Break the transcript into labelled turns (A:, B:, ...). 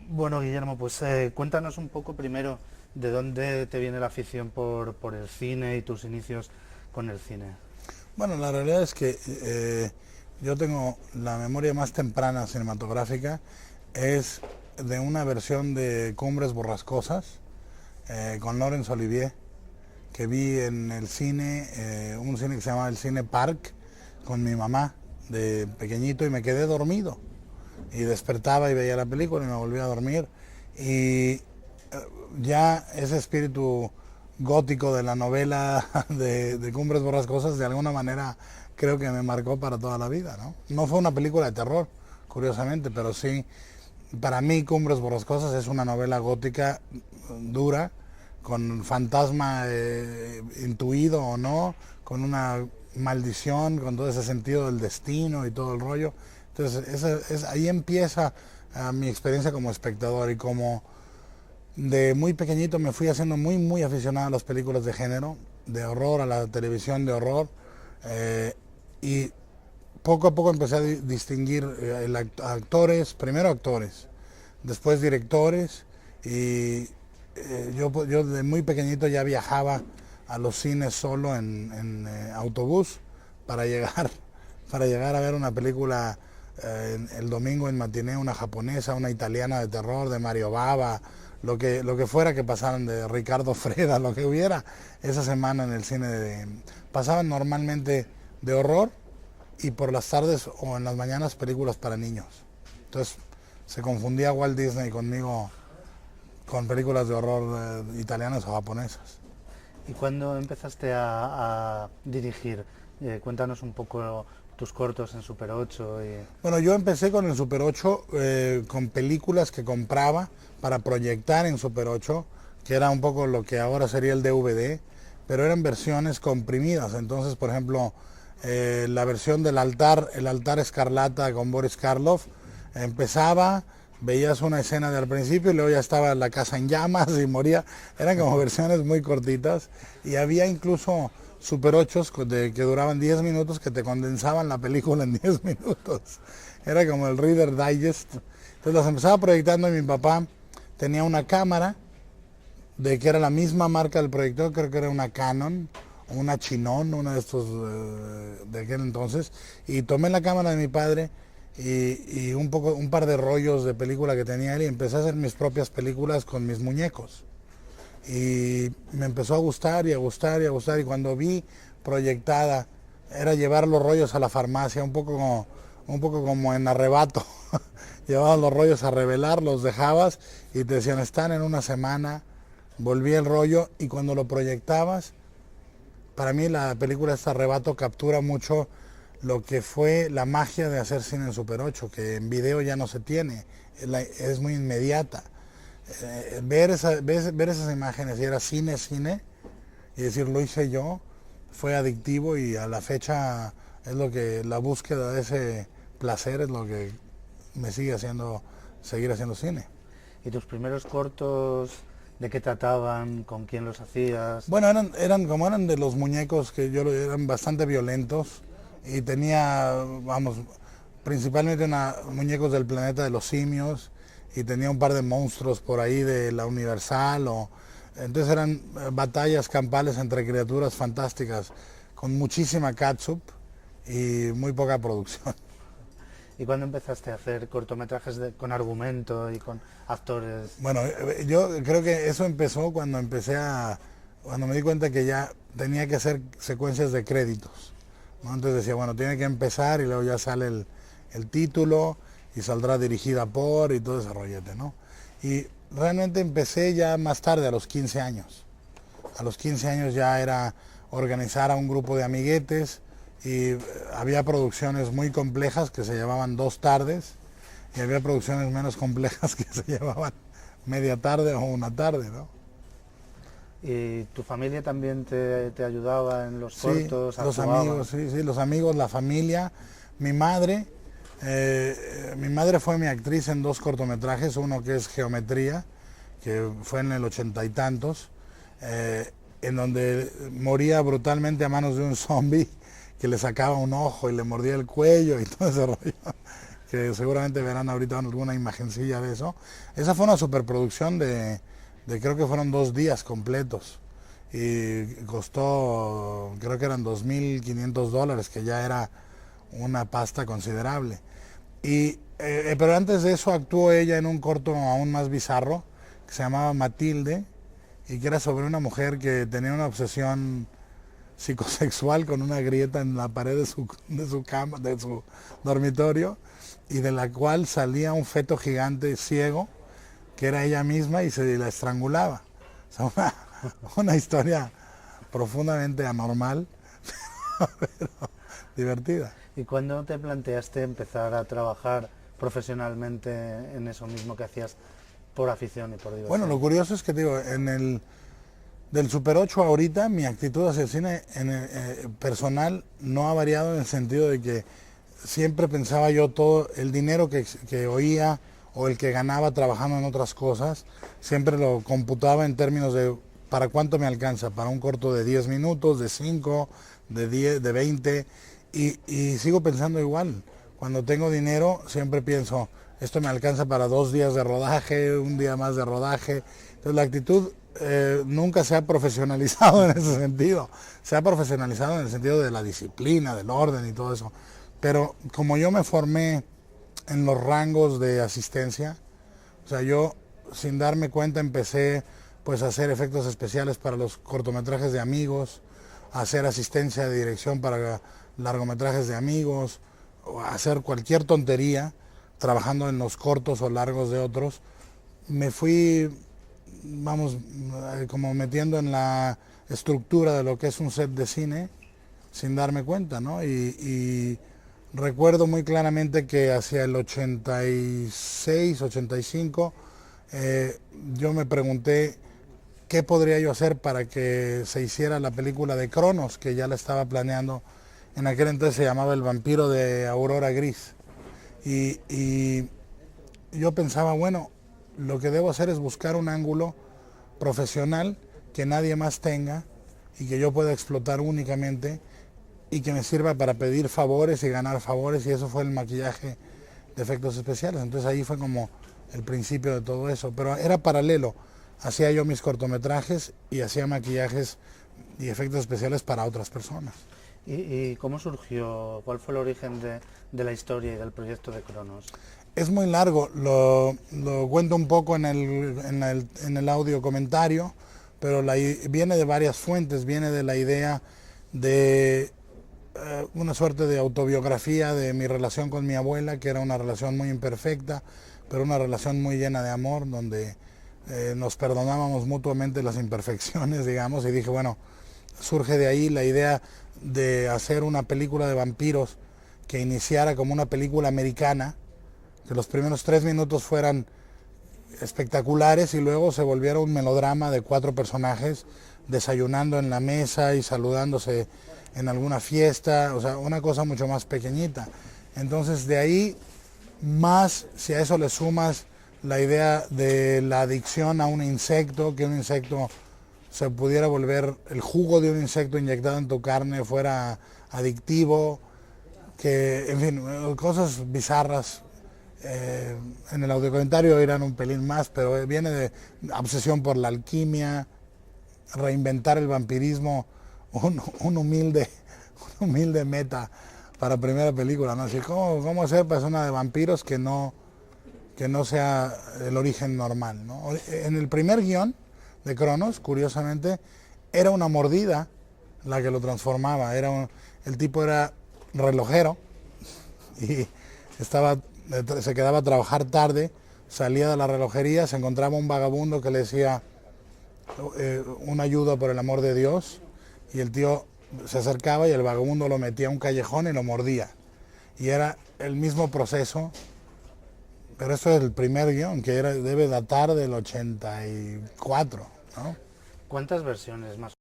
A: Bueno, Guillermo, pues cuéntanos un poco primero de dónde te viene la afición por el cine y tus inicios con el cine.
B: Bueno, la realidad es que yo tengo la memoria más temprana cinematográfica, es de una versión de Cumbres Borrascosas con Laurence Olivier, que vi en el cine, un cine que se llamaba el Cine Park, con mi mamá de pequeñito y me quedé dormido. Y despertaba y veía la película y me volvía a dormir. Y ya ese espíritu gótico de la novela de Cumbres Borrascosas de alguna manera creo que me marcó para toda la vida, ¿no? No fue una película de terror, curiosamente, pero sí, para mí Cumbres Borrascosas es una novela gótica dura, con fantasma intuido o no, con una maldición, con todo ese sentido del destino y todo el rollo. Entonces, ahí empieza mi experiencia como espectador y como de muy pequeñito me fui haciendo muy aficionado a las películas de género, de horror, a la televisión de horror, eh, y poco a poco empecé a distinguir actores, primero actores, después directores, y yo de muy pequeñito ya viajaba a los cines solo en autobús para llegar, para llegar a ver una película el domingo en matiné, una japonesa, una italiana de terror, de Mario Bava, lo que fuera que pasaran, de Ricardo Freda, lo que hubiera esa semana en el cine. Pasaban normalmente de horror y por las tardes o en las mañanas películas para niños. Entonces se confundía Walt Disney conmigo con películas de horror italianas o japonesas.
A: ¿Y cuándo empezaste a dirigir? Cuéntanos un poco tus cortos en Super 8 y...
B: Bueno, yo empecé con el Super 8 con películas que compraba para proyectar en Super 8, que era un poco lo que ahora sería el DVD, pero eran versiones comprimidas. Entonces, por ejemplo, la versión del altar, el altar escarlata con Boris Karloff, empezaba, veías una escena del principio y luego ya estaba la casa en llamas y moría. Eran como versiones muy cortitas y había incluso Super 8 que duraban 10 minutos, que te condensaban la película en 10 minutos. Era como el Reader Digest. Entonces las empezaba proyectando y mi papá tenía una cámara de que era la misma marca del proyector, creo que era una Canon, una Chinon, una de estos de aquel entonces, y tomé la cámara de mi padre y un par de rollos de película que tenía él y empecé a hacer mis propias películas con mis muñecos. Y me empezó a gustar y a gustar y a gustar, y cuando vi proyectada era llevar los rollos a la farmacia, un poco como en Arrebato. Llevabas los rollos a revelar, los dejabas y te decían están en una semana. Volví el rollo y cuando lo proyectabas, para mí la película este Arrebato captura mucho lo que fue la magia de hacer cine en Super 8, que en video ya no se tiene, es muy inmediata. Ver esas imágenes y era cine, y decir lo hice yo, fue adictivo, y a la fecha es lo que la búsqueda de ese placer es lo que me sigue haciendo seguir haciendo cine.
A: ¿Y tus primeros cortos de qué trataban? ¿Con quién los hacías?
B: Bueno, como eran de los muñecos que yo eran bastante violentos y tenía, vamos, principalmente muñecos del planeta de los simios, y tenía un par de monstruos por ahí de la Universal, entonces eran batallas campales entre criaturas fantásticas con muchísima catsup y muy poca producción.
A: ¿Y cuándo empezaste a hacer cortometrajes con argumento y con actores?
B: Bueno, yo creo que eso empezó cuando me di cuenta que ya tenía que hacer secuencias de créditos, ¿no? Entonces decía, bueno, tiene que empezar y luego ya sale el título y saldrá dirigida por y todo ese rollete, ¿no? Y realmente empecé ya más tarde, a los 15 años. A los 15 años ya era organizar a un grupo de amiguetes, y había producciones muy complejas que se llevaban 2 tardes y había producciones menos complejas que se llevaban media tarde o una tarde, ¿no?
A: ¿Y tu familia también te ayudaba en los
B: Sí,
A: cortos?
B: los
A: ¿Actuaban?
B: amigos, sí, los amigos, la familia, mi madre. Mi madre fue mi actriz en 2 cortometrajes, uno que es Geometría, que fue en el 80 y tantos, en donde moría brutalmente a manos de un zombie que le sacaba un ojo y le mordía el cuello y todo ese rollo. que seguramente verán ahorita alguna imagencilla de eso. Esa fue una superproducción de creo que fueron 2 días completos y costó, creo que eran $2,500, que ya era una pasta considerable. Pero antes de eso actuó ella en un corto aún más bizarro que se llamaba Matilde, y que era sobre una mujer que tenía una obsesión psicosexual con una grieta en la pared de su cama, de su dormitorio, y de la cual salía un feto gigante ciego, que era ella misma, y se la estrangulaba. O sea, una historia profundamente anormal, pero divertida.
A: ¿Y cuándo te planteaste empezar a trabajar profesionalmente en eso mismo que hacías por afición y por diversión?
B: Bueno, lo curioso es que digo, del Super 8 ahorita, mi actitud hacia el cine personal no ha variado, en el sentido de que siempre pensaba yo todo el dinero que oía o el que ganaba trabajando en otras cosas, siempre lo computaba en términos de para cuánto me alcanza, para un corto de 10 minutos, de 5, de 10, de 20, y sigo pensando igual. Cuando tengo dinero siempre pienso, esto me alcanza para 2 días de rodaje, un día más de rodaje. Entonces la actitud nunca se ha profesionalizado en ese sentido. Se ha profesionalizado en el sentido de la disciplina, del orden y todo eso. Pero como yo me formé en los rangos de asistencia, o sea, yo sin darme cuenta empecé pues a hacer efectos especiales para los cortometrajes de amigos, a hacer asistencia de dirección para largometrajes de amigos, o a hacer cualquier tontería trabajando en los cortos o largos de otros. Me fui, vamos, como metiendo en la estructura de lo que es un set de cine sin darme cuenta, ¿no? Y recuerdo muy claramente que hacia el 86, 85, yo me pregunté qué podría yo hacer para que se hiciera la película de Cronos, que ya la estaba planeando. En aquel entonces se llamaba El vampiro de Aurora Gris. Y yo pensaba, bueno, lo que debo hacer es buscar un ángulo profesional que nadie más tenga y que yo pueda explotar únicamente y que me sirva para pedir favores y ganar favores, y eso fue el maquillaje de efectos especiales. Entonces ahí fue como el principio de todo eso, pero era paralelo. Hacía yo mis cortometrajes y hacía maquillajes y efectos especiales para otras personas.
A: ¿Y cómo surgió? ¿Cuál fue el origen de la historia y del proyecto de Cronos?
B: Es muy largo, lo cuento un poco en el audio comentario, pero viene de varias fuentes. Viene de la idea de una suerte de autobiografía de mi relación con mi abuela, que era una relación muy imperfecta, pero una relación muy llena de amor, donde nos perdonábamos mutuamente las imperfecciones, digamos, y dije, bueno, surge de ahí la idea de hacer una película de vampiros que iniciara como una película americana, que los primeros 3 minutos fueran espectaculares y luego se volviera un melodrama de 4 personajes desayunando en la mesa y saludándose en alguna fiesta, o sea, una cosa mucho más pequeñita. Entonces de ahí, más si a eso le sumas la idea de la adicción a un insecto, que un insecto se pudiera volver, el jugo de un insecto inyectado en tu carne fuera adictivo, que, en fin, cosas bizarras. En el audiocomentario irán un pelín más, pero viene de obsesión por la alquimia, reinventar el vampirismo, un humilde meta para primera película, ¿no? Así, ¿cómo hacer persona de vampiros que no sea el origen normal, ¿no? En el primer guión de Cronos, curiosamente, era una mordida la que lo transformaba. El tipo era relojero y se quedaba a trabajar tarde, salía de la relojería, se encontraba un vagabundo que le decía una ayuda por el amor de Dios, y el tío se acercaba y el vagabundo lo metía a un callejón y lo mordía. Y era el mismo proceso, pero esto es el primer guión, que debe datar del 84, ¿no?
A: ¿Cuántas versiones más